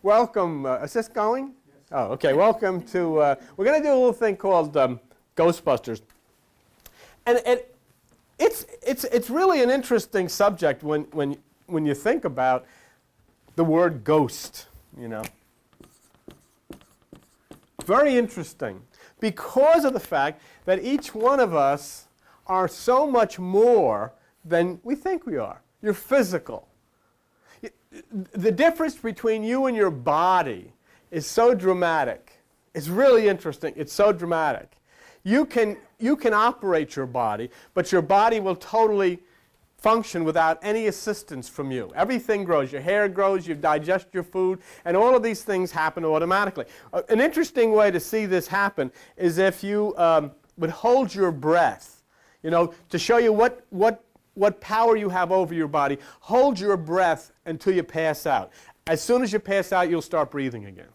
Welcome. Is this going? Yes. Oh, okay. Welcome to, we're going to do a little thing called Ghostbusters. And it's really an interesting subject when you think about the word ghost, you know. Very interesting because of the fact that each one of us are so much more than we think we are. You're physical. The difference between you and your body is so dramatic. It's really interesting. It's so dramatic. You can operate your body, but your body will totally function without any assistance from you. Everything grows. Your hair grows, you digest your food, and all of these things happen automatically. An interesting way to see this happen is if you would hold your breath, you know, to show you what power you have over your body. Hold your breath until you pass out. As soon as you pass out, you'll start breathing again.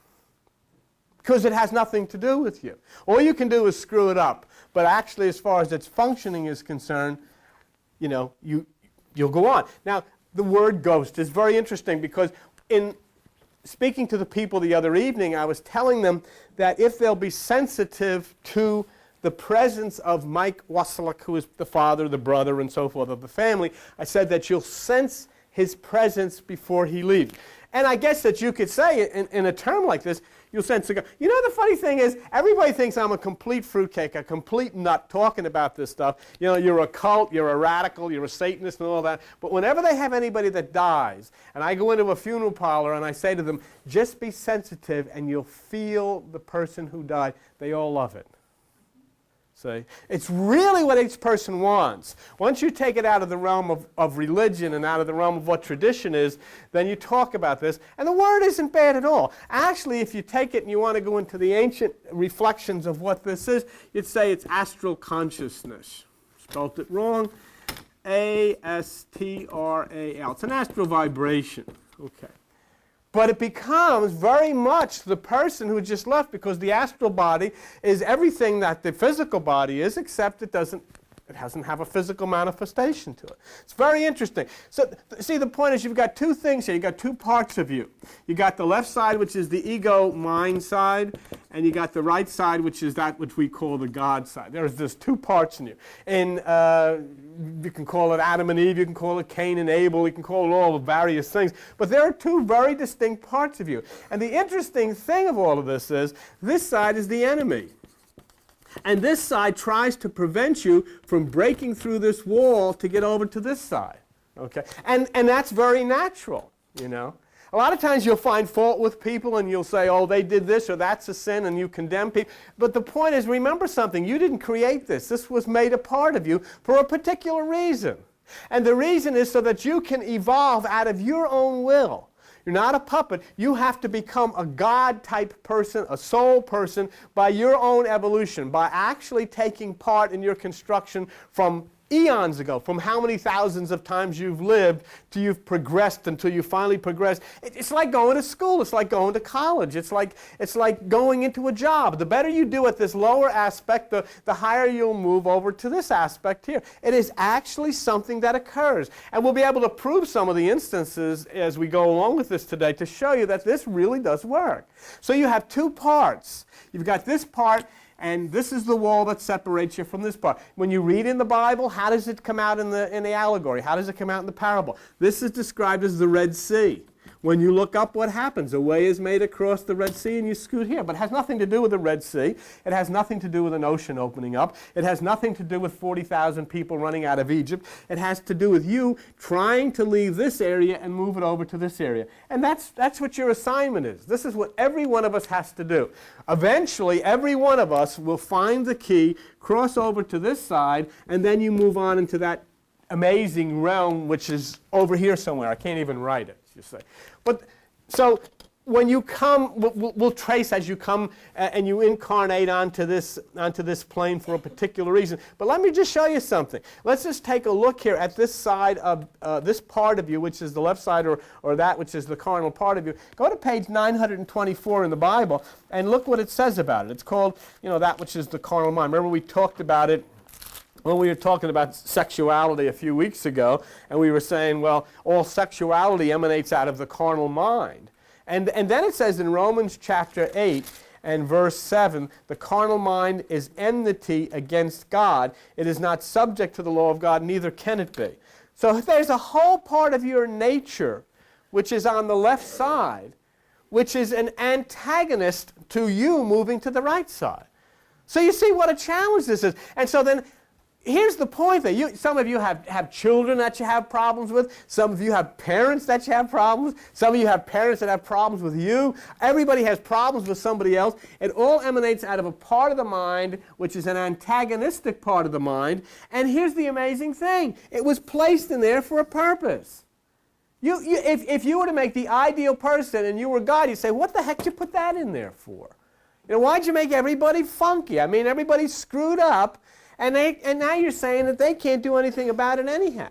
Because it has nothing to do with you. All you can do is screw it up. But actually, as far as its functioning is concerned, you know, you'll go on. Now, the word ghost is very interesting because in speaking to the people the other evening, I was telling them that if they'll be sensitive to the presence of Mike Wasilek, who is the father, the brother, and so forth of the family, I said that you'll sense his presence before he leaves. And I guess that you could say, in a term like this, you'll sense a ghost. You know, the funny thing is, everybody thinks I'm a complete fruitcake, a complete nut talking about this stuff. You know, you're a cult, you're a radical, you're a Satanist and all that. But whenever they have anybody that dies, and I go into a funeral parlor and I say to them, just be sensitive and you'll feel the person who died, they all love it. See? It's really what each person wants. Once you take it out of the realm of religion and out of the realm of what tradition is, then you talk about this. And the word isn't bad at all. Actually, if you take it and you want to go into the ancient reflections of what this is, you'd say it's astral consciousness. Spelled it wrong. A-S-T-R-A-L. It's an astral vibration. Okay. But it becomes very much the person who just left, because the astral body is everything that the physical body is, except it doesn't have a physical manifestation to it. It's very interesting. So see, the point is you've got two things here. You've got two parts of you. You've got the left side, which is the ego mind side, and you got the right side, which is that which we call the God side. There's two parts in you. And you can call it Adam and Eve, you can call it Cain and Abel, you can call it all the various things. But there are two very distinct parts of you. And the interesting thing of all of this is, this side is the enemy. And this side tries to prevent you from breaking through this wall to get over to this side. Okay? And that's very natural, you know. A lot of times you'll find fault with people and you'll say, oh, they did this or that's a sin, and you condemn people. But the point is, remember something. You didn't create this. This was made a part of you for a particular reason. And the reason is so that you can evolve out of your own will. You're not a puppet. You have to become a God-type person, a soul person, by your own evolution, by actually taking part in your construction from eons ago, from how many thousands of times you've lived till you've progressed until you finally progress. It's like going to school. It's like going to college. It's like going into a job. The better you do at this lower aspect, the higher you'll move over to this aspect here. It is actually something that occurs. And we'll be able to prove some of the instances as we go along with this today to show you that this really does work. So you have two parts. You've got this part, and this is the wall that separates you from this part. When you read in the Bible, how does it come out in the allegory? How does it come out in the parable? This is described as the Red Sea. When you look up, what happens? A way is made across the Red Sea and you scoot here. But it has nothing to do with the Red Sea. It has nothing to do with an ocean opening up. It has nothing to do with 40,000 people running out of Egypt. It has to do with you trying to leave this area and move it over to this area. And that's what your assignment is. This is what every one of us has to do. Eventually, every one of us will find the key, cross over to this side, and then you move on into that amazing realm which is over here somewhere. I can't even write it. You say. But so when you come, we'll trace as you come and you incarnate onto this plane for a particular reason. But let me just show you something. Let's just take a look here at this side of this part of you, which is the left side, or that which is the carnal part of you. Go to page 924 in the Bible and look what it says about it. It's called, you know, that which is the carnal mind. Remember we talked about it when we were talking about sexuality a few weeks ago, and we were saying, well, all sexuality emanates out of the carnal mind. And then it says in Romans chapter 8 and verse 7, the carnal mind is enmity against God. It is not subject to the law of God, neither can it be. So there's a whole part of your nature which is on the left side, which is an antagonist to you moving to the right side. So you see what a challenge this is. And so then, here's the point that some of you have children that you have problems with. Some of you have parents that you have problems with. Some of you have parents that have problems with you. Everybody has problems with somebody else. It all emanates out of a part of the mind which is an antagonistic part of the mind. And here's the amazing thing. It was placed in there for a purpose. If you were to make the ideal person and you were God, you'd say, what the heck did you put that in there for? You know, why'd you make everybody funky? I mean, everybody's screwed up. And now you're saying that they can't do anything about it anyhow.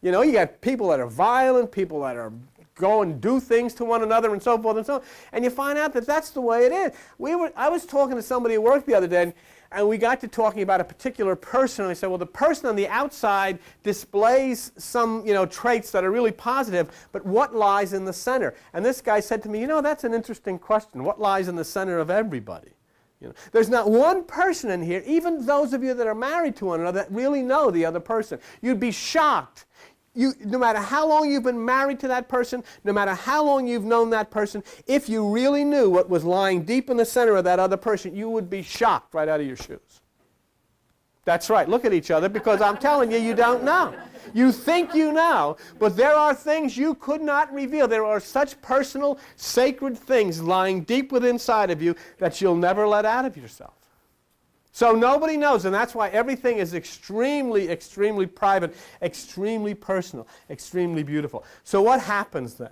You know, you got people that are violent, people that are go and do things to one another and so forth and so on. And you find out that that's the way it is. I was talking to somebody at work the other day, and we got to talking about a particular person. And I said, well, the person on the outside displays some, traits that are really positive, but what lies in the center? And this guy said to me, that's an interesting question. What lies in the center of everybody? There's not one person in here, even those of you that are married to one another, that really know the other person. You'd be shocked. No matter how long you've been married to that person, no matter how long you've known that person, if you really knew what was lying deep in the center of that other person, you would be shocked right out of your shoes. That's right. Look at each other, because I'm telling you, you don't know. You think you know, but there are things you could not reveal. There are such personal, sacred things lying deep within inside of you that you'll never let out of yourself. So nobody knows, and that's why everything is extremely, extremely private, extremely personal, extremely beautiful. So what happens then?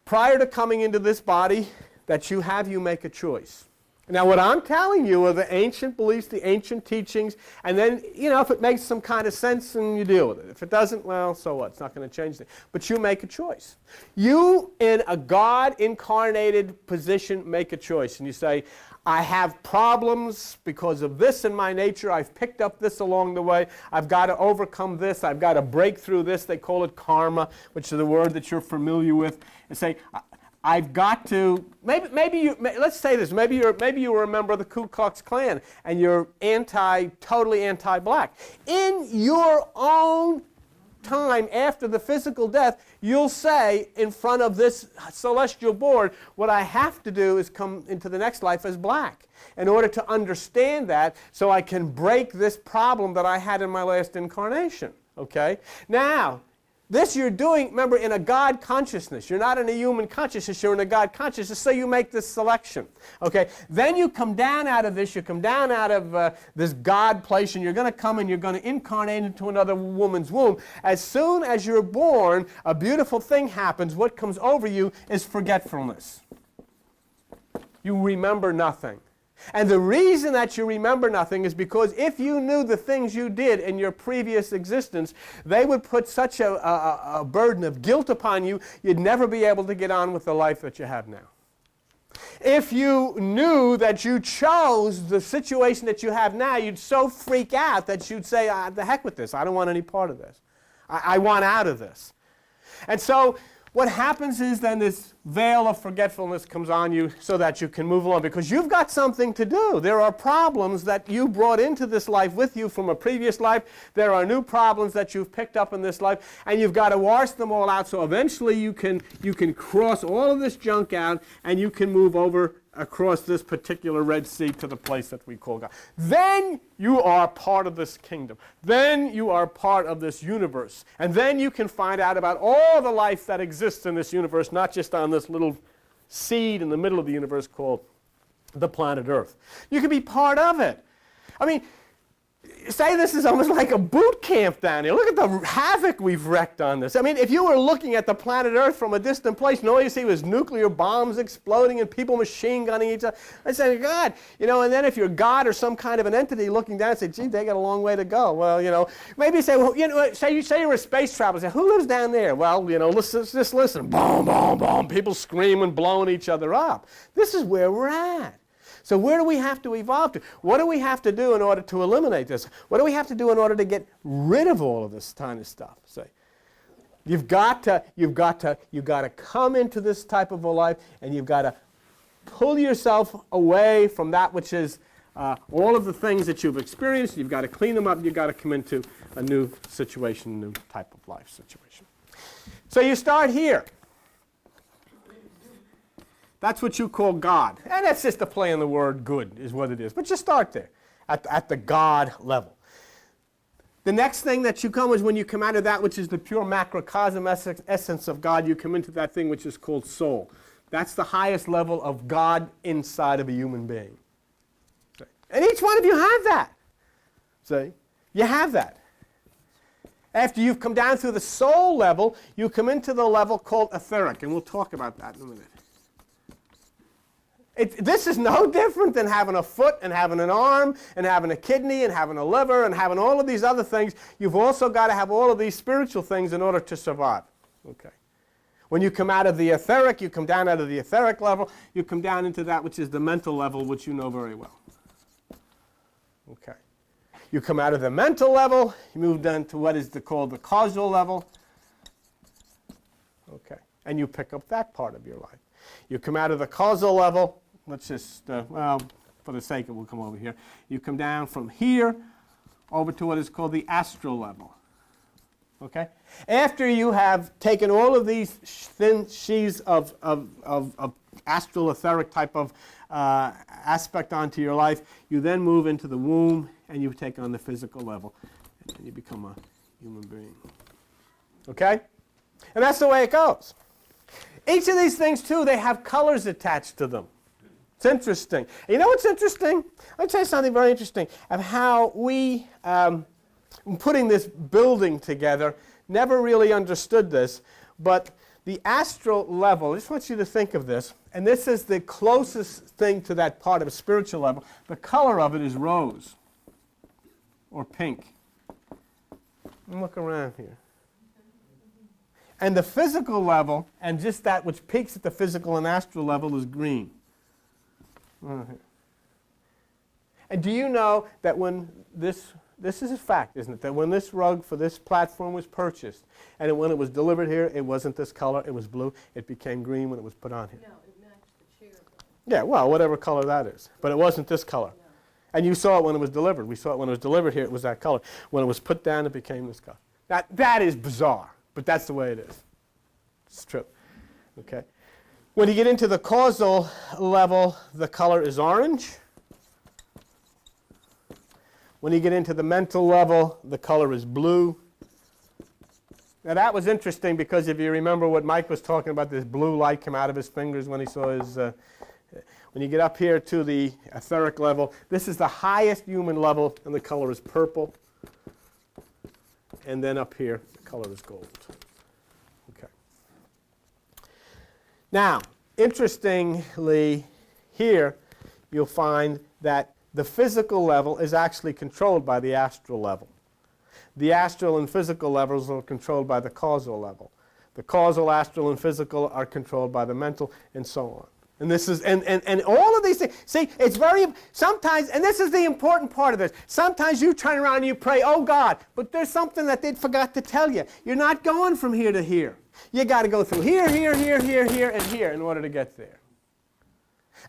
Prior to coming into this body that you have, you make a choice. Now, what I'm telling you are the ancient beliefs, the ancient teachings, and then, if it makes some kind of sense, then you deal with it. If it doesn't, well, so what? It's not going to change things. But you make a choice. You, in a God-incarnated position, make a choice. And you say, I have problems because of this in my nature. I've picked up this along the way. I've got to overcome this. I've got to break through this. They call it karma, which is the word that you're familiar with. And say, I've got to, let's say this, maybe you were a member of the Ku Klux Klan and you're totally anti-black. In your own time after the physical death, you'll say in front of this celestial board, what I have to do is come into the next life as black in order to understand that so I can break this problem that I had in my last incarnation. Okay? Now, this you're doing, remember, in a God consciousness. You're not in a human consciousness, you're in a God consciousness, so you make this selection. Okay? Then you come down out of this, you come down out of this God place, and you're going to come and you're going to incarnate into another woman's womb. As soon as you're born, a beautiful thing happens. What comes over you is forgetfulness. You remember nothing. And the reason that you remember nothing is because if you knew the things you did in your previous existence, they would put such a burden of guilt upon you, you'd never be able to get on with the life that you have now. If you knew that you chose the situation that you have now, you'd so freak out that you'd say, the heck with this. I don't want any part of this. I want out of this. And so what happens is then this veil of forgetfulness comes on you so that you can move along, because you've got something to do. There are problems that you brought into this life with you from a previous life. There are new problems that you've picked up in this life, and you've got to wash them all out so eventually you can cross all of this junk out and you can move over across this particular Red Sea to the place that we call God. Then you are part of this kingdom. Then you are part of this universe. And then you can find out about all the life that exists in this universe, not just on this little seed in the middle of the universe called the planet Earth. You can be part of it. I mean, say this is almost like a boot camp down here. Look at the havoc we've wrecked on this. I mean, if you were looking at the planet Earth from a distant place and all you see was nuclear bombs exploding and people machine gunning each other, I'd say, God, and then if you're God or some kind of an entity looking down and say, gee, they got a long way to go. Well, maybe you say, well, say you're a space traveler. Say, who lives down there? Well, just listen. Boom, boom, boom. People screaming, blowing each other up. This is where we're at. So where do we have to evolve to? What do we have to do in order to eliminate this? What do we have to do in order to get rid of all of this kind of stuff? See? You've got to come into this type of a life, and you've got to pull yourself away from that which is all of the things that you've experienced. You've got to clean them up. You've got to come into a new situation, a new type of life situation. So you start here. That's what you call God. And that's just a play on the word good is what it is. But you start there at the God level. The next thing that you come is when you come out of that which is the pure macrocosm essence of God, you come into that thing which is called soul. That's the highest level of God inside of a human being. See? And each one of you have that. See? You have that. After you've come down through the soul level, you come into the level called etheric, and we'll talk about that in a minute. This is no different than having a foot and having an arm and having a kidney and having a liver and having all of these other things. You've also got to have all of these spiritual things in order to survive. Okay. When you come out of the etheric, you come down out of the etheric level, you come down into that which is the mental level, which you know very well. Okay. You come out of the mental level, you move down to what is called the causal level. Okay. And you pick up that part of your life. You come out of the causal level. Let's just, well, for the sake of it, we'll come over here. You come down from here over to what is called the astral level. Okay? After you have taken all of these thin sheaths of astral etheric type of aspect onto your life, you then move into the womb and you take on the physical level. And you become a human being. Okay? And that's the way it goes. Each of these things, too, they have colors attached to them. It's interesting. And you know what's interesting? I'll tell you something very interesting of how we, putting this building together, never really understood this, but the astral level, I just want you to think of this, and this is the closest thing to that part of a spiritual level. The color of it is rose or pink. Look around here. And the physical level, and just that which peaks at the physical and astral level, is green. And do you know that when this is a fact, isn't it, that when this rug for this platform was purchased, and when it was delivered here, it wasn't this color, it was blue, it became green when it was put on here. No, it matched the chair. Yeah, well, whatever color that is. But it wasn't this color. No. And you saw it when it was delivered. We saw it when it was delivered here, it was that color. When it was put down, it became this color. That is bizarre, but that's the way it is. It's true. Okay. When you get into the causal level, the color is orange. When you get into the mental level, the color is blue. Now that was interesting because if you remember what Mike was talking about, this blue light come out of his fingers when he saw his... when you get up here to the etheric level, this is the highest human level, and the color is purple. And then up here, the color is gold. Okay. Now, interestingly, here you'll find that the physical level is actually controlled by the astral level. The astral and physical levels are controlled by the causal level. The causal, astral, and physical are controlled by the mental, and so on. And this is, and all of these things, see, it's very, sometimes, and this is the important part of this, sometimes you turn around and you pray, oh God, but there's something that they forgot to tell you. You're not going from here to here. You got to go through here, here, here, here, here, and here in order to get there.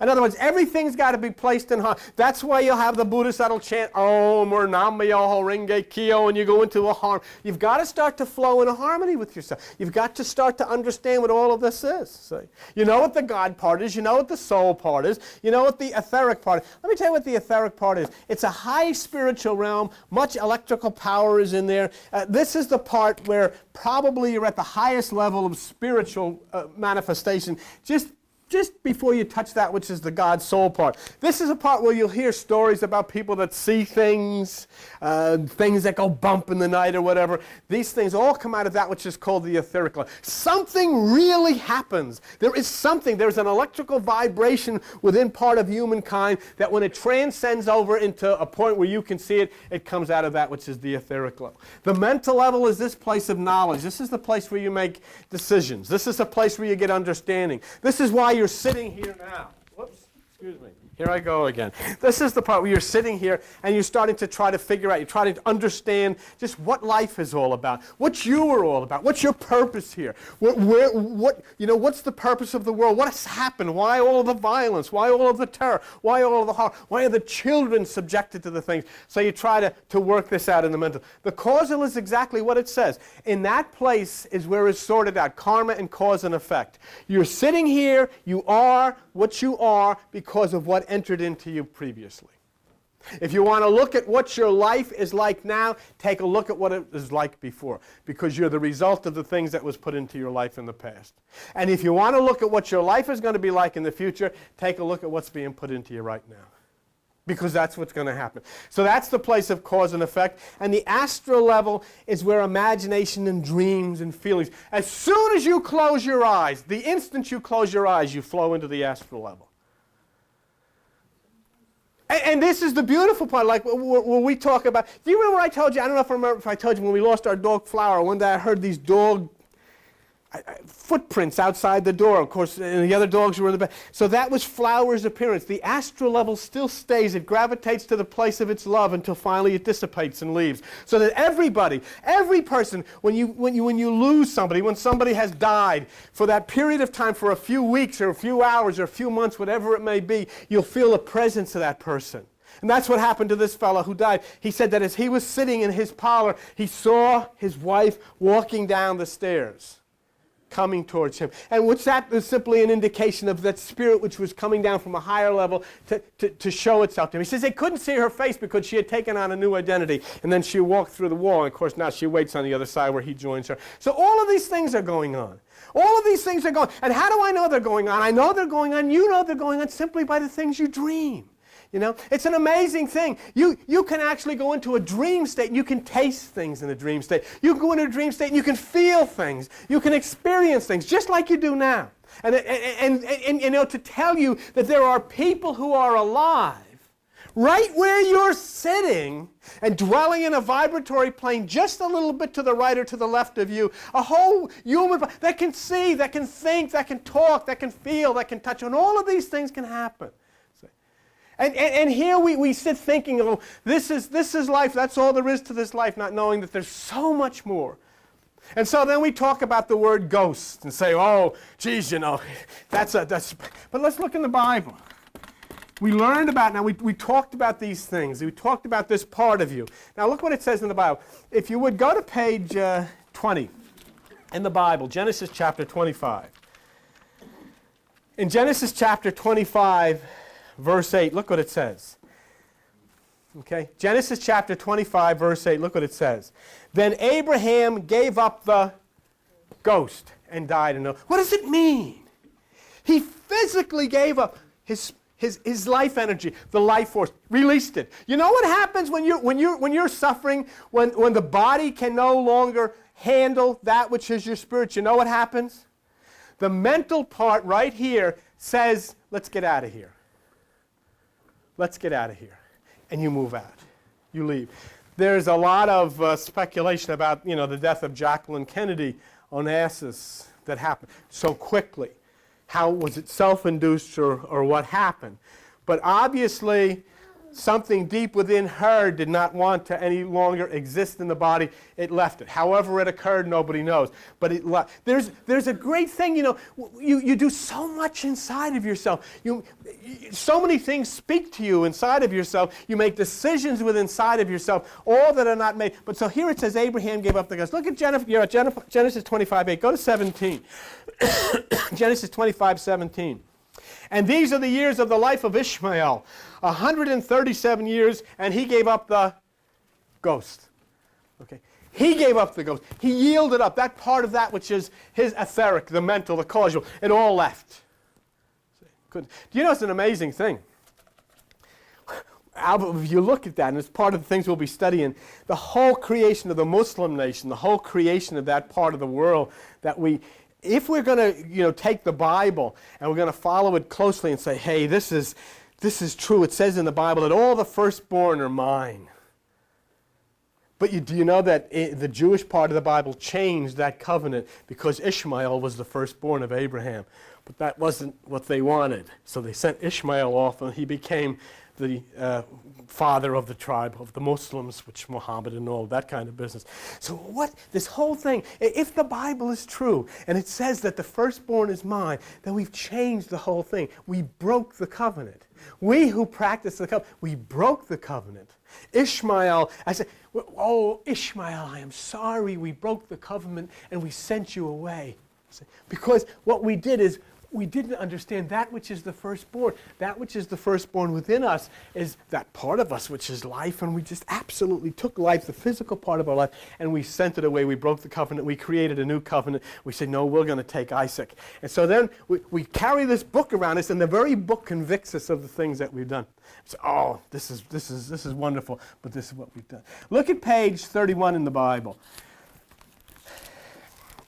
In other words, everything's got to be placed in harmony. That's why you'll have the Buddhists that'll chant Om or Nam Myoho Renge Kyo, and you go into a harmony. You've got to start to flow in a harmony with yourself. You've got to start to understand what all of this is. See? You know what the God part is. You know what the soul part is. You know what the etheric part is. Let me tell you what the etheric part is. It's a high spiritual realm. Much electrical power is in there. This is the part where probably you're at the highest level of spiritual manifestation. Just before you touch that which is the God soul part. This is a part where you'll hear stories about people that see things, things that go bump in the night or whatever. These things all come out of that which is called the etheric level. Something really happens. There is something. There's an electrical vibration within part of humankind that when it transcends over into a point where you can see it, it comes out of that which is the etheric level. The mental level is this place of knowledge. This is the place where you make decisions. This is the place where you get understanding. This is why you're sitting here now. Whoops, excuse me. Here I go again. This is the part where you're sitting here and you're starting to try to figure out, you're trying to understand just what life is all about, what you are all about, what's your purpose here, what's the purpose of the world, what has happened, why all of the violence, why all of the terror, why all of the horror, why are the children subjected to the things? So you try to work this out in the mental. The causal is exactly what it says. In that place is where it's sorted out, karma and cause and effect. You're sitting here, you are what you are because of what entered into you previously. If you want to look at what your life is like now, take a look at what it was like before, because you're the result of the things that was put into your life in the past. And if you want to look at what your life is going to be like in the future, take a look at what's being put into you right now, because that's what's going to happen. So that's the place of cause and effect. And the astral level is where imagination and dreams and feelings, as soon as you close your eyes, the instant you close your eyes, you flow into the astral level. And this is the beautiful part, like when we talk about, do you remember what I told you? I don't know if I told you when we lost our dog Flower, one day I heard these dog footprints outside the door, of course, and the other dogs were in the back. So that was Flower's appearance. The astral level still stays. It gravitates to the place of its love until finally it dissipates and leaves. So that everybody, every person, when you lose somebody, when somebody has died, for that period of time, for a few weeks or a few hours or a few months, whatever it may be, you'll feel the presence of that person. And that's what happened to this fellow who died. He said that as he was sitting in his parlor, he saw his wife walking down the stairs, coming towards him. And what's that is simply an indication of that spirit which was coming down from a higher level to show itself to him. He says they couldn't see her face because she had taken on a new identity, and then she walked through the wall, and of course now she waits on the other side where he joins her. So all of these things are going on. All of these things are going on. And how do I know they're going on? I know they're going on. You know they're going on simply by the things you dream. You know, it's an amazing thing. You can actually go into a dream state and you can taste things in a dream state. You can go into a dream state and you can feel things. You can experience things just like you do now. And you know, to tell you that there are people who are alive right where you're sitting and dwelling in a vibratory plane just a little bit to the right or to the left of you, a whole human that can see, that can think, that can talk, that can feel, that can touch, and all of these things can happen. And here we sit thinking, oh, this is life, that's all there is to this life, not knowing that there's so much more. And so then we talk about the word ghost and say, oh, geez, you know, that's but let's look in the Bible. We learned about, now we talked about these things. We talked about this part of you. Now look what it says in the Bible. If you would go to page 20 in the Bible, Genesis chapter 25. In Genesis chapter 25, verse 8, look what it says. Okay, Genesis chapter 25, verse 8, look what it says. Then Abraham gave up the ghost and died. What does it mean? He physically gave up his life energy, the life force, released it. You know what happens when you're suffering, when the body can no longer handle that which is your spirit? You know what happens? The mental part right here says, let's get out of here. Let's get out of here. And you move out. You leave. There's a lot of speculation about, you know, the death of Jacqueline Kennedy Onassis that happened so quickly. How was it self-induced or what happened? But obviously, something deep within her did not want to any longer exist in the body. It left it. However it occurred, nobody knows. But it left. There's a great thing, you know, you do so much inside of yourself. So many things speak to you inside of yourself. You make decisions within inside of yourself, all that are not made. But so here it says Abraham gave up the ghost. Look at Genesis 25:8. Go to 17. Genesis 25:17. And these are the years of the life of Ishmael, 137 years, and he gave up the ghost. Okay, he gave up the ghost. He yielded up that part of that which is his etheric, the mental, the causal. It all left. Do you know it's an amazing thing? If you look at that, and it's part of the things we'll be studying, the whole creation of the Muslim nation, the whole creation of that part of the world that if we're going to, you know, take the Bible and we're going to follow it closely and say, hey, this is true. It says in the Bible that all the firstborn are mine. But do you know that the Jewish part of the Bible changed that covenant because Ishmael was the firstborn of Abraham? But that wasn't what they wanted. So they sent Ishmael off, and he became the father of the tribe of the Muslims, which Muhammad and all that kind of business. So what, this whole thing, if the Bible is true, and it says that the firstborn is mine, then we've changed the whole thing. We broke the covenant. We who practice the covenant, we broke the covenant. Ishmael, I said, oh, Ishmael, I am sorry we broke the covenant and we sent you away. Because what we did is we didn't understand that which is the firstborn. That which is the firstborn within us is that part of us which is life, and we just absolutely took life, the physical part of our life, and we sent it away. We broke the covenant. We created a new covenant. We said, no, we're going to take Isaac. And so then we carry this book around us, and the very book convicts us of the things that we've done. So, oh, this is wonderful, but this is what we've done. Look at page 31 in the Bible.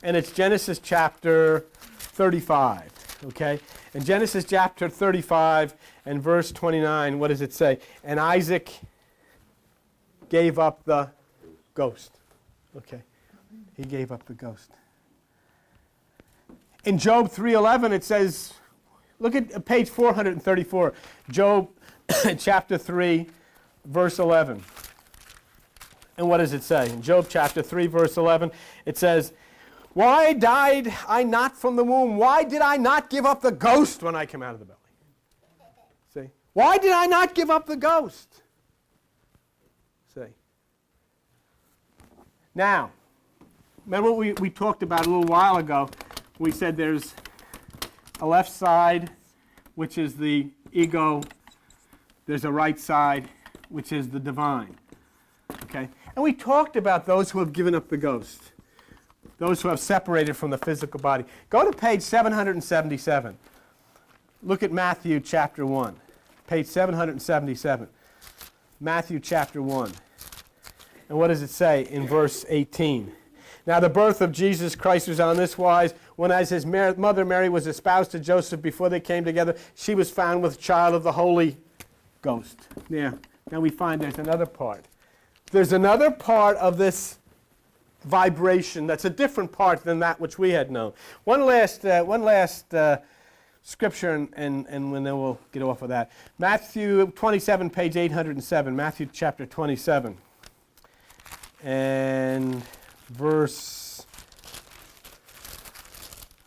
And it's Genesis chapter 35. Okay? In Genesis chapter 35 and verse 29, what does it say? And Isaac gave up the ghost. Okay? He gave up the ghost. In Job 3:11 it says, look at page 434, Job chapter 3, verse 11. And what does it say? In Job chapter 3, verse 11, it says, why died I not from the womb? Why did I not give up the ghost when I came out of the belly? See? Why did I not give up the ghost? See? Now, remember what we talked about a little while ago? We said there's a left side, which is the ego. There's a right side, which is the divine. Okay? And we talked about those who have given up the ghost. Those who have separated from the physical body. Go to page 777. Look at Matthew chapter 1. Page 777. Matthew chapter 1. And what does it say in verse 18? Now the birth of Jesus Christ was on this wise, when as his mother Mary was espoused to Joseph before they came together, she was found with child of the Holy Ghost. Yeah. Now we find there's another part. There's another part of this vibration that's a different part than that which we had known. One last scripture, and then we'll get off of that. Matthew 27, page 807. Matthew chapter 27. And verse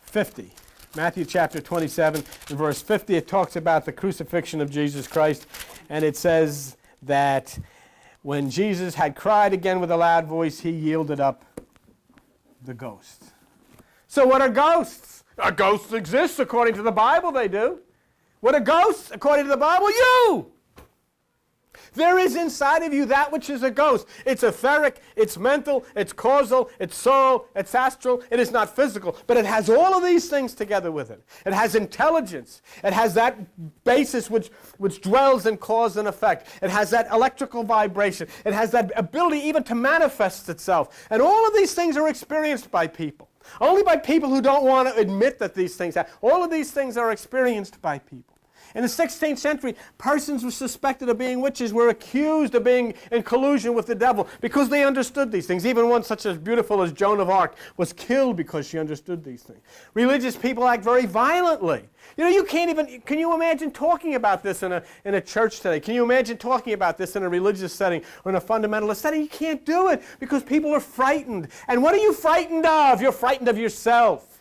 50. Matthew chapter 27 and verse 50, it talks about the crucifixion of Jesus Christ, and it says that when Jesus had cried again with a loud voice, he yielded up the ghost. So what are ghosts? Ghosts exist according to the Bible, they do. What are ghosts according to the Bible? You! There is inside of you that which is a ghost. It's etheric, it's mental, it's causal, it's soul, it's astral. It is not physical, but it has all of these things together with it. It has intelligence. It has that basis which dwells in cause and effect. It has that electrical vibration. It has that ability even to manifest itself. And all of these things are experienced by people. Only by people who don't want to admit that these things happen. All of these things are experienced by people. In the 16th century, persons who were suspected of being witches were accused of being in collusion with the devil because they understood these things. Even one such as beautiful as Joan of Arc was killed because she understood these things. Religious people act very violently. You know, you can't even, can you imagine talking about this in a church today? Can you imagine talking about this in a religious setting or in a fundamentalist setting? You can't do it because people are frightened. And what are you frightened of? You're frightened of yourself.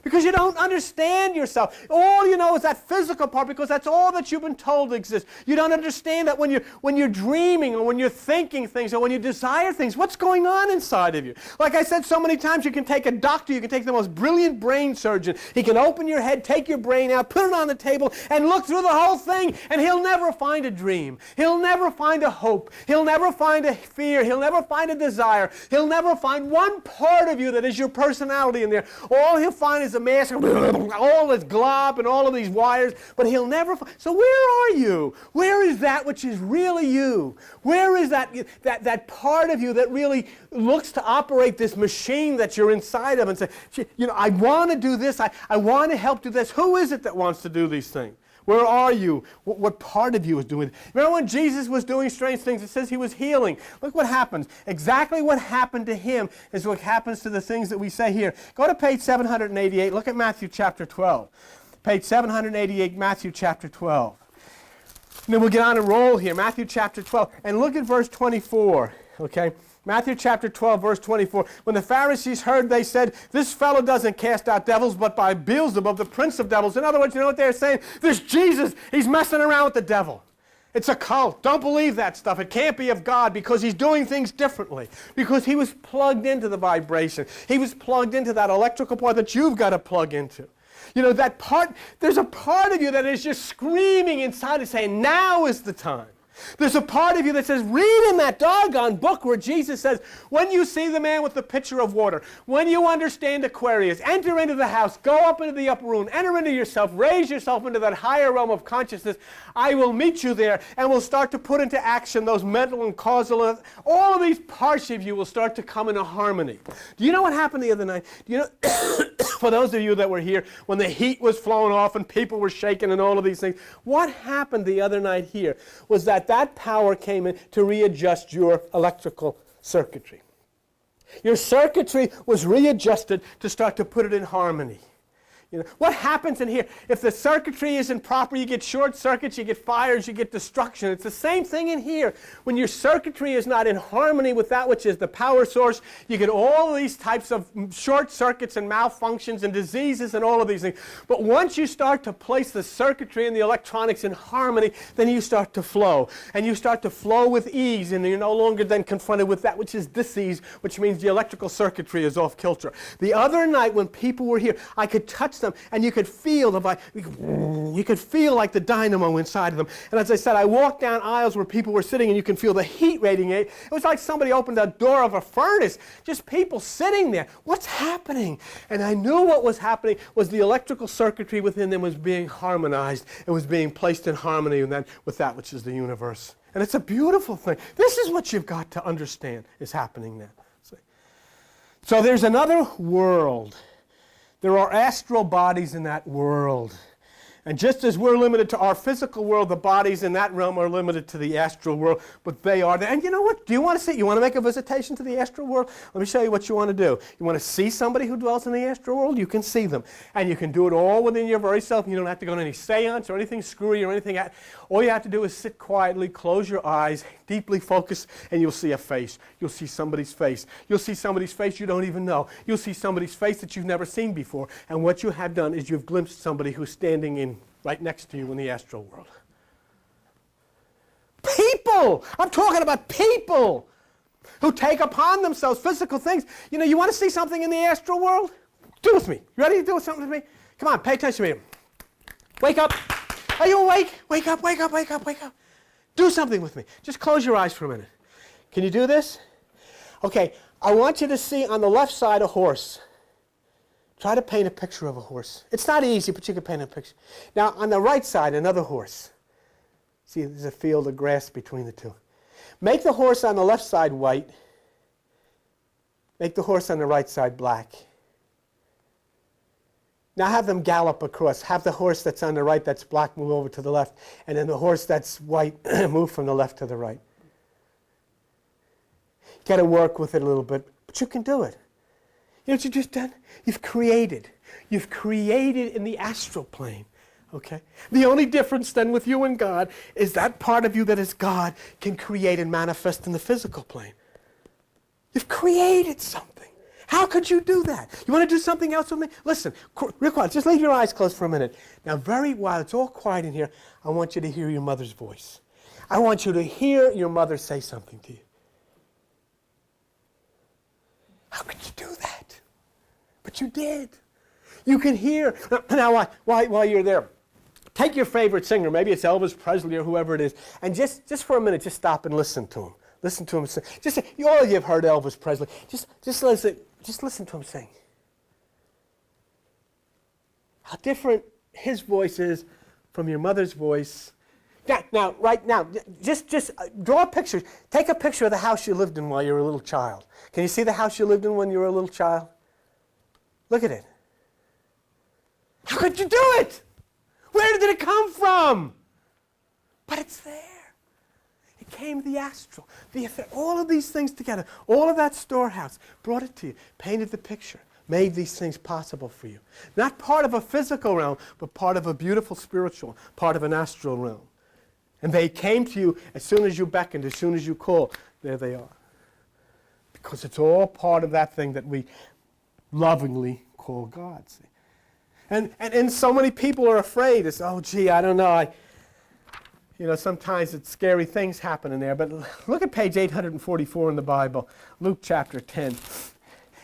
Because you don't understand yourself. All you know is that physical part because that's all that you've been told exists. You don't understand that when you're dreaming or when you're thinking things or when you desire things, what's going on inside of you? Like I said so many times, you can take a doctor, you can take the most brilliant brain surgeon. He can open your head, take your brain out, put it on the table, and look through the whole thing, and he'll never find a dream. He'll never find a hope. He'll never find a fear. He'll never find a desire. He'll never find one part of you that is your personality in there. All he'll find is a mass, all this glob and all of these wires, but he'll never find. So where are you? Where is that which is really you? Where is that part of you that really looks to operate this machine that you're inside of and say, you know, I want to do this, I want to help do this. Who is it that wants to do these things? Where are you? What part of you is doing it? Remember when Jesus was doing strange things? It says he was healing. Look what happens. Exactly what happened to him is what happens to the things that we say here. Go to page 788. Look at Matthew chapter 12. Page 788, Matthew chapter 12. And then we'll get on a roll here. Matthew chapter 12. And look at verse 24. Okay? Matthew chapter 12, verse 24. When the Pharisees heard, they said, this fellow doesn't cast out devils, but by Beelzebub, the prince of devils. In other words, you know what they're saying? This Jesus, he's messing around with the devil. It's a cult. Don't believe that stuff. It can't be of God because he's doing things differently. Because he was plugged into the vibration. He was plugged into that electrical part that you've got to plug into. You know, that part, there's a part of you that is just screaming inside and saying, now is the time. There's a part of you that says, read in that doggone book where Jesus says, when you see the man with the pitcher of water, when you understand Aquarius, enter into the house, go up into the upper room, enter into yourself, raise yourself into that higher realm of consciousness. I will meet you there, and we'll start to put into action those mental and causal, all of these parts of you will start to come into harmony. Do you know what happened the other night? Do you know, for those of you that were here, when the heat was flowing off and people were shaking and all of these things, what happened the other night here was that power came in to readjust your electrical circuitry. Your circuitry was readjusted to start to put it in harmony. You know, what happens in here? If the circuitry isn't proper, you get short circuits, you get fires, you get destruction. It's the same thing in here. When your circuitry is not in harmony with that which is the power source, you get all these types of short circuits and malfunctions and diseases and all of these things. But once you start to place the circuitry and the electronics in harmony, then you start to flow. And you start to flow with ease, and you're no longer then confronted with that which is disease, which means the electrical circuitry is off kilter. The other night when people were here, I could touch them, and you could feel you could feel like the dynamo inside of them. And as I said, I walked down aisles where people were sitting, and you can feel the heat radiate. It was like somebody opened a door of a furnace, just people sitting there. What's happening? And I knew what was happening was the electrical circuitry within them was being harmonized. It was being placed in harmony with that which is the universe. And it's a beautiful thing. This is what you've got to understand is happening now. So there's another world. There are astral bodies in that world. And just as we're limited to our physical world, the bodies in that realm are limited to the astral world, but they are there. And you know what? Do you want to see? You want to make a visitation to the astral world? Let me show you what you want to do. You want to see somebody who dwells in the astral world? You can see them. And you can do it all within your very self. You don't have to go to any seance or anything screwy or anything. All you have to do is sit quietly, close your eyes, deeply focus, and you'll see a face. You'll see somebody's face. You'll see somebody's face you don't even know. You'll see somebody's face that you've never seen before. And what you have done is you've glimpsed somebody who's standing in right next to you in the astral world. People! I'm talking about people who take upon themselves physical things. You know, you want to see something in the astral world? Do it with me. You ready to do something with me? Come on, pay attention to me. Wake up. Are you awake? Wake up, wake up, wake up, wake up. Do something with me. Just close your eyes for a minute. Can you do this? Okay, I want you to see on the left side a horse. Try to paint a picture of a horse. It's not easy, but you can paint a picture. Now, on the right side, another horse. See, there's a field of grass between the two. Make the horse on the left side white. Make the horse on the right side black. Now have them gallop across. Have the horse that's on the right, that's black, move over to the left. And then the horse that's white, move from the left to the right. You've got to work with it a little bit, but you can do it. You know what you've just done? You've created. You've created in the astral plane. Okay? The only difference then with you and God is that part of you that is God can create and manifest in the physical plane. You've created something. How could you do that? You want to do something else with me? Listen, real quiet. Just leave your eyes closed for a minute. Now, while it's all quiet in here, I want you to hear your mother's voice. I want you to hear your mother say something to you. How could you do that? But you did. You can hear. Now, while you're there, take your favorite singer. Maybe it's Elvis Presley or whoever it is. And just for a minute, just stop and listen to him. Listen to him sing. All of you have heard Elvis Presley. Just listen to him sing. How different his voice is from your mother's voice. Now, right now, just draw a picture. Take a picture of the house you lived in while you were a little child. Can you see the house you lived in when you were a little child? Look at it. How could you do it? Where did it come from? But it's there. It came the astral, the ether, all of these things together, all of that storehouse, brought it to you, painted the picture, made these things possible for you. Not part of a physical realm, but part of a beautiful spiritual, part of an astral realm. And they came to you as soon as you beckoned, as soon as you called. There they are. Because it's all part of that thing that we lovingly call God. See? And so many people are afraid. It's, oh, gee, I don't know. Sometimes it's scary things happen in there. But look at page 844 in the Bible, Luke chapter 10.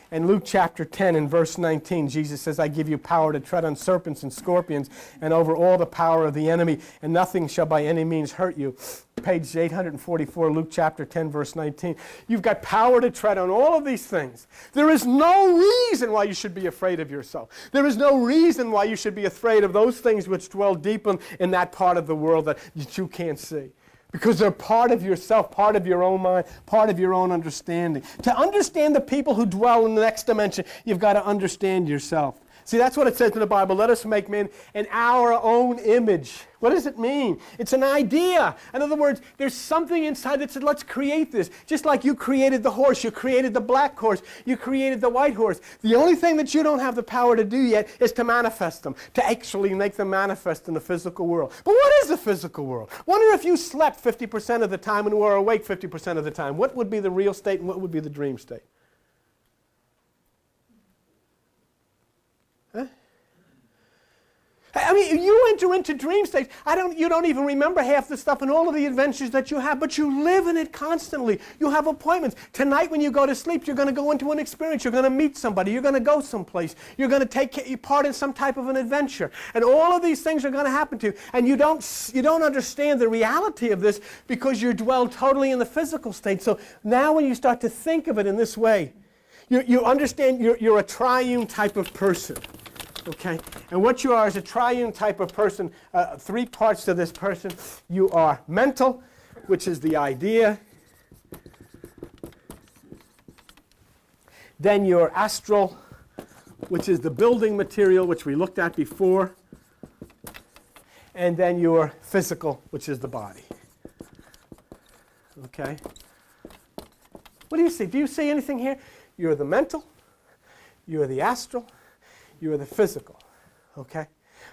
In Luke chapter 10 and verse 19, Jesus says, I give you power to tread on serpents and scorpions and over all the power of the enemy, and nothing shall by any means hurt you. Page 844, Luke chapter 10, verse 19. You've got power to tread on all of these things. There is no reason why you should be afraid of yourself. There is no reason why you should be afraid of those things which dwell deep in that part of the world that you can't see. Because they're part of yourself, part of your own mind, part of your own understanding. To understand the people who dwell in the next dimension, you've got to understand yourself. See, that's what it says in the Bible. Let us make man in our own image. What does it mean? It's an idea. In other words, there's something inside that said, let's create this. Just like you created the horse, you created the black horse, you created the white horse. The only thing that you don't have the power to do yet is to manifest them, to actually make them manifest in the physical world. But what is the physical world? Wonder if you slept 50% of the time and were awake 50% of the time. What would be the real state and what would be the dream state? I mean, you enter into dream states. You don't even remember half the stuff and all of the adventures that you have, but you live in it constantly. You have appointments. Tonight when you go to sleep, you're going to go into an experience. You're going to meet somebody. You're going to go someplace. You're going to take part in some type of an adventure. And all of these things are going to happen to you. And you don't understand the reality of this because you dwell totally in the physical state. So now when you start to think of it in this way, you understand you're a triune type of person. Okay, and what you are is a triune type of person. Three parts to this person. You are mental, which is the idea. Then you're astral, which is the building material, which we looked at before. And then you're physical, which is the body. Okay. What do you see? Do you see anything here? You're the mental, you're the astral, you are the physical, okay?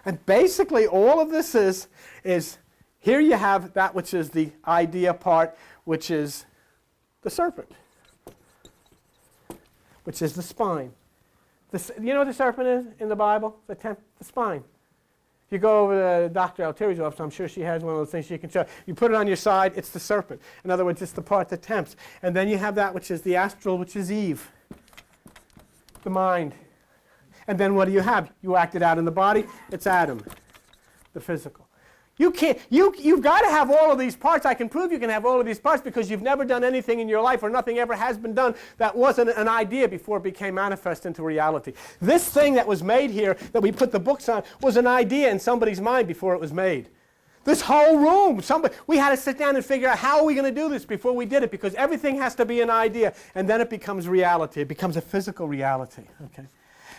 And basically all of this is here you have that which is the idea part, which is the serpent, which is the spine. You know what the serpent is in the Bible? The spine. If you go over to Dr. Alteri's office, I'm sure she has one of those things she can show. You put it on your side, it's the serpent. In other words, it's the part that tempts. And then you have that which is the astral, which is Eve, the mind. And then what do you have? You act it out in the body. It's Adam, the physical. You've got to have all of these parts. I can prove you can have all of these parts because you've never done anything in your life or nothing ever has been done that wasn't an idea before it became manifest into reality. This thing that was made here that we put the books on was an idea in somebody's mind before it was made. This whole room, we had to sit down and figure out how are we going to do this before we did it because everything has to be an idea and then it becomes reality. It becomes a physical reality. Okay.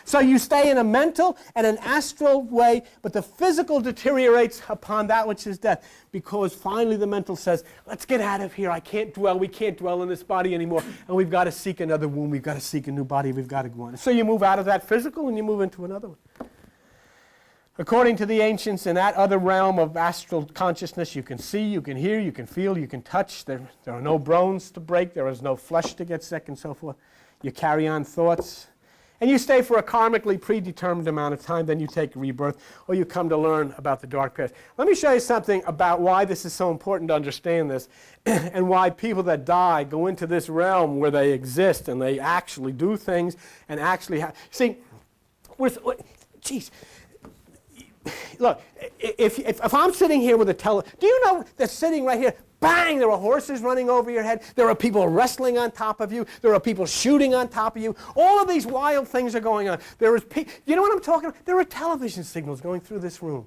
So you stay in a mental and an astral way, but the physical deteriorates upon that which is death because finally the mental says, let's get out of here. We can't dwell in this body anymore. And we've got to seek another womb. We've got to seek a new body. We've got to go on. So you move out of that physical and you move into another one. According to the ancients, in that other realm of astral consciousness, you can see, you can hear, you can feel, you can touch. There are no bones to break. There is no flesh to get sick and so forth. You carry on thoughts. And you stay for a karmically predetermined amount of time, then you take rebirth, or you come to learn about the dark past. Let me show you something about why this is so important to understand this, and why people that die go into this realm where they exist and they actually do things and actually have. See, geez. Look, if I'm sitting here with a do you know that sitting right here, bang, there are horses running over your head, there are people wrestling on top of you, there are people shooting on top of you, all of these wild things are going on. You know what I'm talking about? There are television signals going through this room.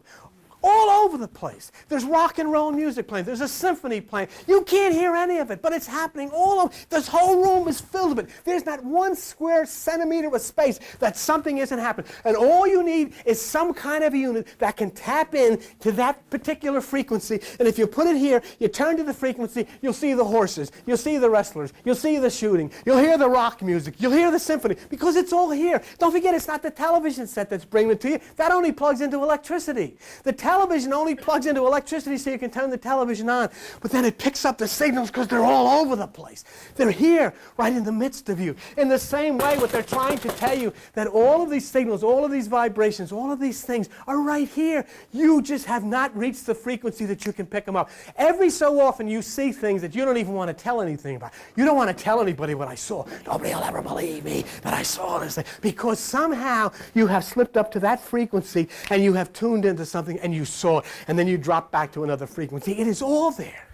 All all over the place. There's rock and roll music playing. There's a symphony playing. You can't hear any of it, but it's happening all over. This whole room is filled with it. There's not one square centimeter of space that something isn't happening. And all you need is some kind of a unit that can tap in to that particular frequency. And if you put it here, you turn to the frequency, you'll see the horses, you'll see the wrestlers, you'll see the shooting, you'll hear the rock music, you'll hear the symphony, because it's all here. Don't forget, it's not the television set that's bringing it to you. That only plugs into electricity. The television only plugs into electricity so you can turn the television on. But then it picks up the signals because they're all over the place. They're here, right in the midst of you. In the same way, what they're trying to tell you, that all of these signals, all of these vibrations, all of these things are right here. You just have not reached the frequency that you can pick them up. Every so often you see things that you don't even want to tell anything about. You don't want to tell anybody what I saw. Nobody will ever believe me that I saw this thing. Because somehow you have slipped up to that frequency and you have tuned into something and you saw it. And then you drop back to another frequency. It is all there.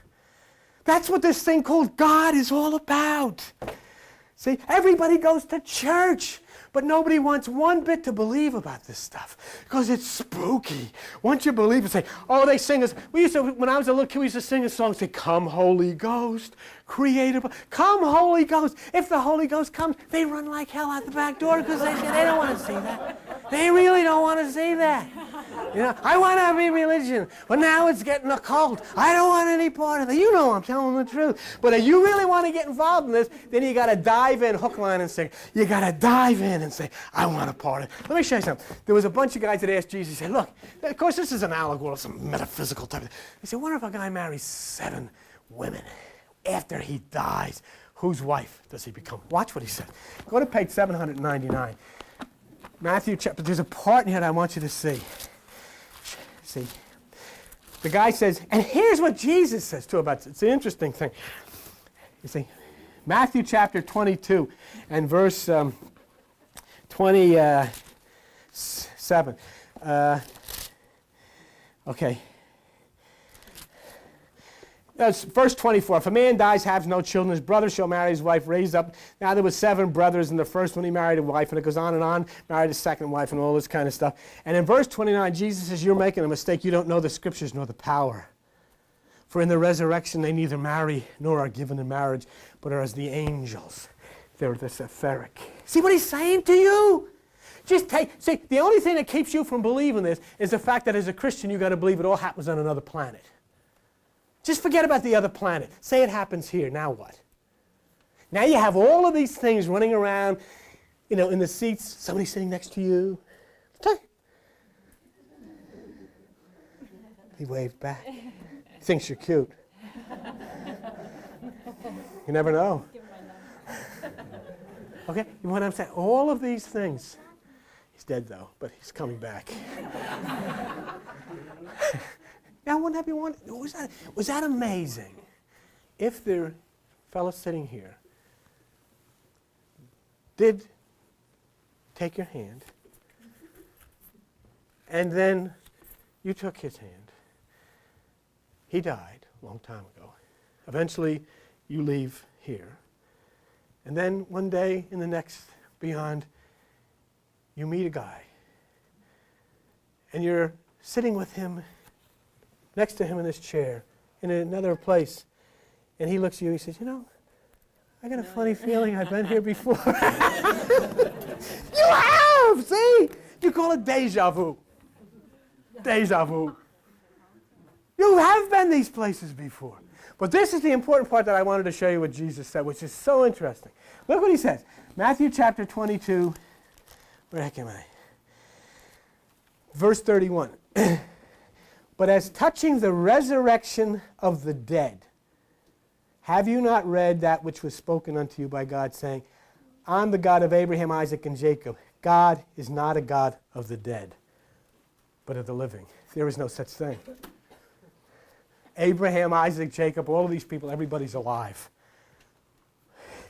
That's what this thing called God is all about. See, everybody goes to church, but nobody wants one bit to believe about this stuff because it's spooky. Once you believe it, say, oh, they sing us. When I was a little kid, we used to sing a song, say, come Holy Ghost, creator, come Holy Ghost. If the Holy Ghost comes, they run like hell out the back door because they don't want to see that. They really don't want to see that. You know, I want to be religion, but now it's getting a cult. I don't want any part of it. You know I'm telling the truth. But if you really want to get involved in this, then you got to dive in, hook, line, and sinker. You got to dive in and say, I want a part of it. Let me show you something. There was a bunch of guys that asked Jesus, he said, look, of course this is an allegory, some metaphysical type of thing. He said, what if a guy marries 7 women? After he dies, whose wife does he become? Watch what he said. Go to page 799. Matthew chapter, there's a part in here that I want you to see. See, the guy says, and here's what Jesus says too about it. It's an interesting thing. You see, Matthew chapter 22 and verse 27. Okay. That's verse 24. If a man dies, has no children, his brother shall marry his wife, raised up. Now there were 7 brothers, and the first one he married a wife, and it goes on, married a second wife, and all this kind of stuff. And in verse 29, Jesus says, you're making a mistake. You don't know the scriptures nor the power. For in the resurrection they neither marry nor are given in marriage, but are as the angels. They're the etheric. See what he's saying to you? See, the only thing that keeps you from believing this is the fact that as a Christian you've got to believe it all happens on another planet. Just forget about the other planet. Say it happens here. Now what? Now you have all of these things running around, you know, in the seats. Somebody sitting next to you. He waved back. He thinks you're cute. You never know. Okay? You know what I'm saying? All of these things. He's dead, though, but he's coming back. Now, wouldn't that be wonderful? Was that amazing? If the fellow sitting here did take your hand, and then you took his hand. He died a long time ago. Eventually, you leave here. And then one day in the next beyond, you meet a guy. And you're sitting with him, next to him in this chair, in another place. And he looks at you, he says, you know, I got a funny feeling I've been here before. You have, see? You call it deja vu. Deja vu. You have been these places before. But this is the important part that I wanted to show you what Jesus said, which is so interesting. Look what he says. Matthew chapter 22. Where the heck am I? Verse 31. But as touching the resurrection of the dead, have you not read that which was spoken unto you by God, saying, I'm the God of Abraham, Isaac, and Jacob. God is not a God of the dead, but of the living. There is no such thing. Abraham, Isaac, Jacob, all of these people, everybody's alive.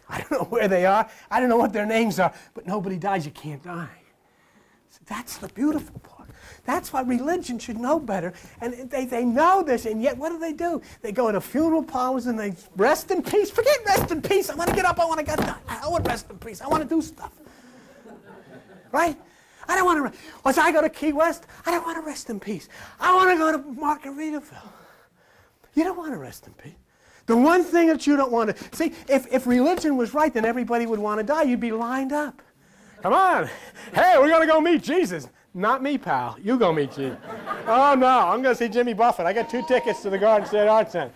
I don't know where they are. I don't know what their names are, but nobody dies. You can't die. So that's the beautiful part. That's why religion should know better. And they know this, and yet what do? They go to funeral parlors and they rest in peace. Forget rest in peace. I want to get up. I want to get done. I want rest in peace. I want to do stuff. Right? I don't want to, once I go to Key West, I don't want to rest in peace. I want to go to Margaritaville. You don't want to rest in peace. The one thing that you don't want to, see, if religion was right, then everybody would want to die. You'd be lined up. Come on. Hey, we're going to go meet Jesus. Not me, pal. You go meet Jesus. Oh, no, I'm going to see Jimmy Buffett. I got 2 tickets to the Garden State Arts Center.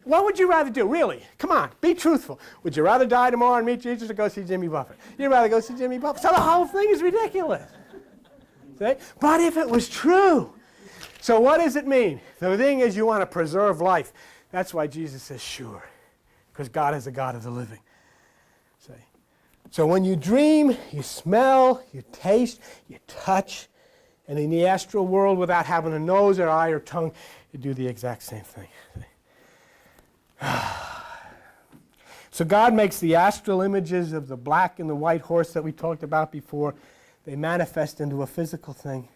What would you rather do, really? Come on, be truthful. Would you rather die tomorrow and meet Jesus or go see Jimmy Buffett? You'd rather go see Jimmy Buffett. So the whole thing is ridiculous. See? But if it was true, so what does it mean? The thing is you want to preserve life. That's why Jesus says, sure, because God is a God of the living. See? So when you dream, you smell, you taste, you touch, and in the astral world, without having a nose or eye or tongue, you do the exact same thing. See? So God makes the astral images of the black and the white horse that we talked about before. They manifest into a physical thing.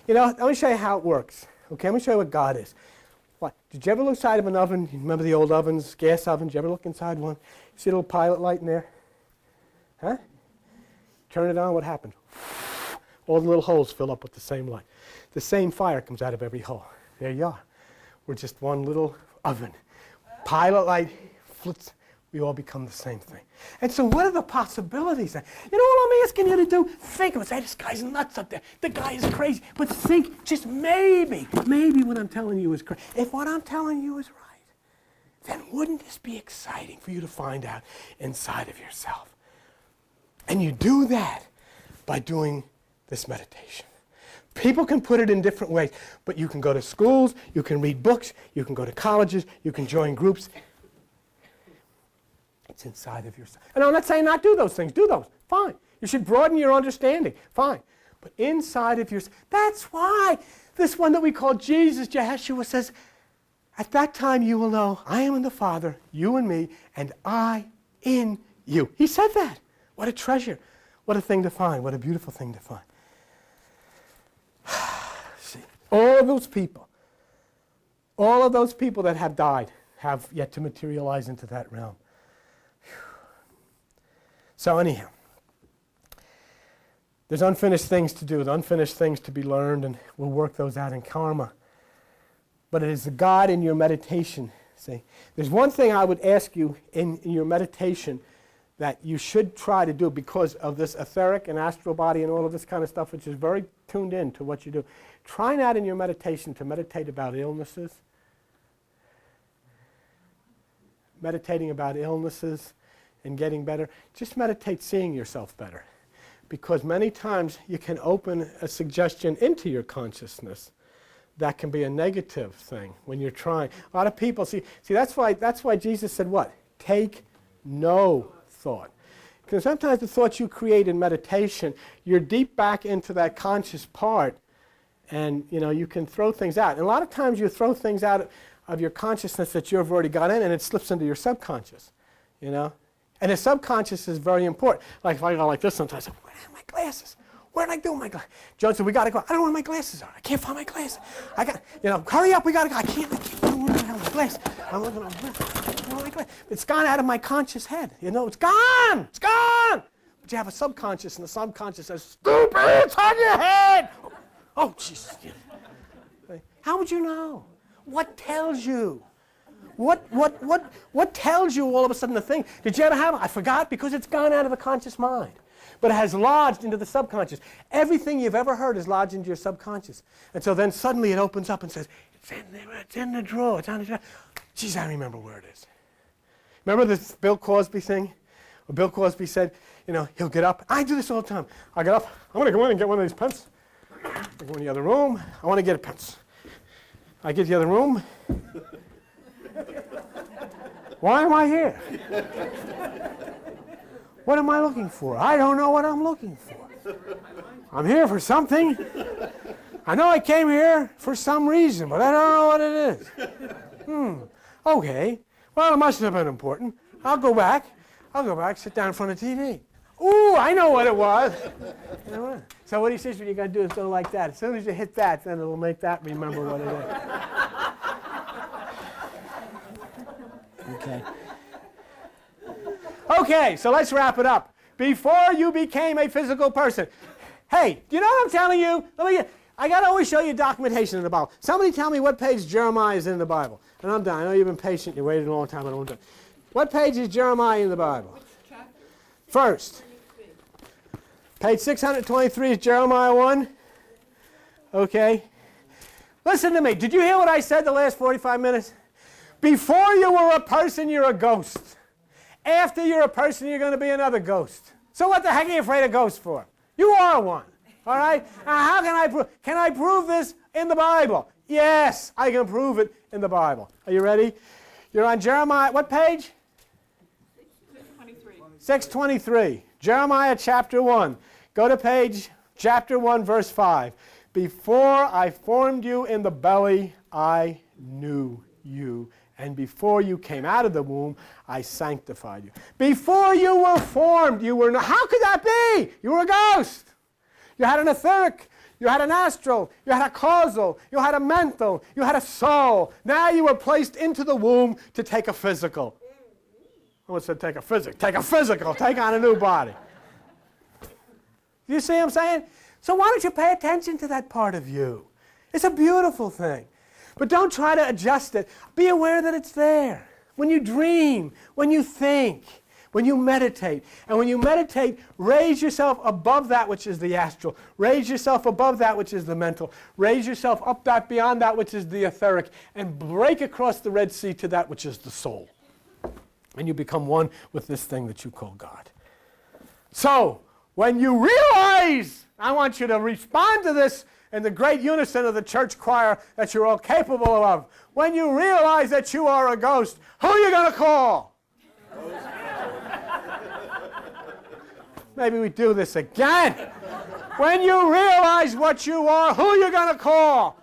You know, let me show you how it works. Okay, let me show you what God is. What? Did you ever look inside of an oven? You remember the old ovens, gas ovens? Did you ever look inside one? You see a little pilot light in there? Huh? Turn it on, what happens? All the little holes fill up with the same light. The same fire comes out of every hole. There you are. We're just one little oven. Pilot light, flits, we all become the same thing. And so what are the possibilities? You know what I'm asking you to do? Think of it. Say, this guy's nuts up there. The guy is crazy. But think, just maybe what I'm telling you is crazy. If what I'm telling you is right, then wouldn't this be exciting for you to find out inside of yourself? And you do that by doing this meditation. People can put it in different ways, but you can go to schools, you can read books, you can go to colleges, you can join groups. It's inside of yourself. And I'm not saying not do those things. Do those. Fine. You should broaden your understanding. Fine. But inside of yourself, that's why this one that we call Jesus, Yeshua, says, at that time you will know I am in the Father, you in me, and I in you. He said that. What a treasure. What a thing to find. What a beautiful thing to find. See, all of those people that have died have yet to materialize into that realm. So anyhow, there's unfinished things to do, unfinished things to be learned, and we'll work those out in karma. But it is the God in your meditation. See, there's one thing I would ask you in your meditation that you should try to do because of this etheric and astral body and all of this kind of stuff, which is very tuned in to what you do. Try not in your meditation to meditate about illnesses. Meditating about illnesses and getting better. Just meditate seeing yourself better. Because many times you can open a suggestion into your consciousness that can be a negative thing when you're trying. A lot of people, see that's why Jesus said what? Take no thought. Because sometimes the thoughts you create in meditation, you're deep back into that conscious part, and you can throw things out. And a lot of times you throw things out of your consciousness that you've already got in, and it slips into your subconscious. And the subconscious is very important. Like if I go like this sometimes, I say, where are my glasses? Where did I do my glasses? John said, we got to go. I don't know where my glasses are. I can't find my glasses. I got, hurry up, we got to go. I can't find my glasses. I'm looking at my glasses. It's gone out of my conscious head. It's gone. It's gone. But you have a subconscious, and the subconscious says, stupid, it's on your head. Oh, Jesus. How would you know? What tells you? What tells you all of a sudden the thing? Did you ever have it? I forgot because it's gone out of the conscious mind. But it has lodged into the subconscious. Everything you've ever heard is lodged into your subconscious. And so then suddenly it opens up and says, it's in there, it's in the drawer, it's on the drawer. Geez, I remember where it is. Remember this Bill Cosby thing? Where Bill Cosby said, he'll get up. I do this all the time. I get up, I'm going to go in and get one of these pens. I go in the other room, I want to get a pens. I get to the other room. Why am I here? What am I looking for? I don't know what I'm looking for. I'm here for something. I know I came here for some reason, but I don't know what it is. Okay. Well, it must have been important. I'll go back, sit down in front of the TV. Ooh, I know what it was. So what he says, what you got to do is go like that. As soon as you hit that, then it'll make that remember what it is. Okay. Okay, so let's wrap it up. Before you became a physical person, Hey, do you know what I'm telling you? I got to always show you documentation in the Bible. Somebody tell me what page Jeremiah is in the Bible. And I'm done. I know you've been patient. You waited a long time. I don't want to. What page is Jeremiah in the Bible? First. Page 623 is Jeremiah 1. Okay. Listen to me. Did you hear what I said the last 45 minutes? Before you were a person, you're a ghost. After you're a person, you're going to be another ghost. So what the heck are you afraid of ghosts for? You are one. All right? Now, how can I prove? Can I prove this in the Bible? Yes, I can prove it in the Bible. Are you ready? You're on Jeremiah. What page? 623. 623. Jeremiah chapter 1. Go to page chapter 1, verse 5. Before I formed you in the belly, I knew you. And before you came out of the womb, I sanctified you. Before you were formed, you were not. How could that be? You were a ghost. You had an etheric. You had an astral. You had a causal. You had a mental. You had a soul. Now you were placed into the womb to take a physical. I almost said take a physical. Take a physical. Take on a new body. You see what I'm saying? So why don't you pay attention to that part of you? It's a beautiful thing. But don't try to adjust it. Be aware that it's there. When you dream, when you think, when you meditate. And when you meditate, raise yourself above that which is the astral. Raise yourself above that which is the mental. Raise yourself up that beyond that which is the etheric. And break across the Red Sea to that which is the soul. And you become one with this thing that you call God. So, when you realize, I want you to respond to this in the great unison of the church choir that you're all capable of. When you realize that you are a ghost, who are you going to call? Maybe we do this again. When you realize what you are, who are you going to call?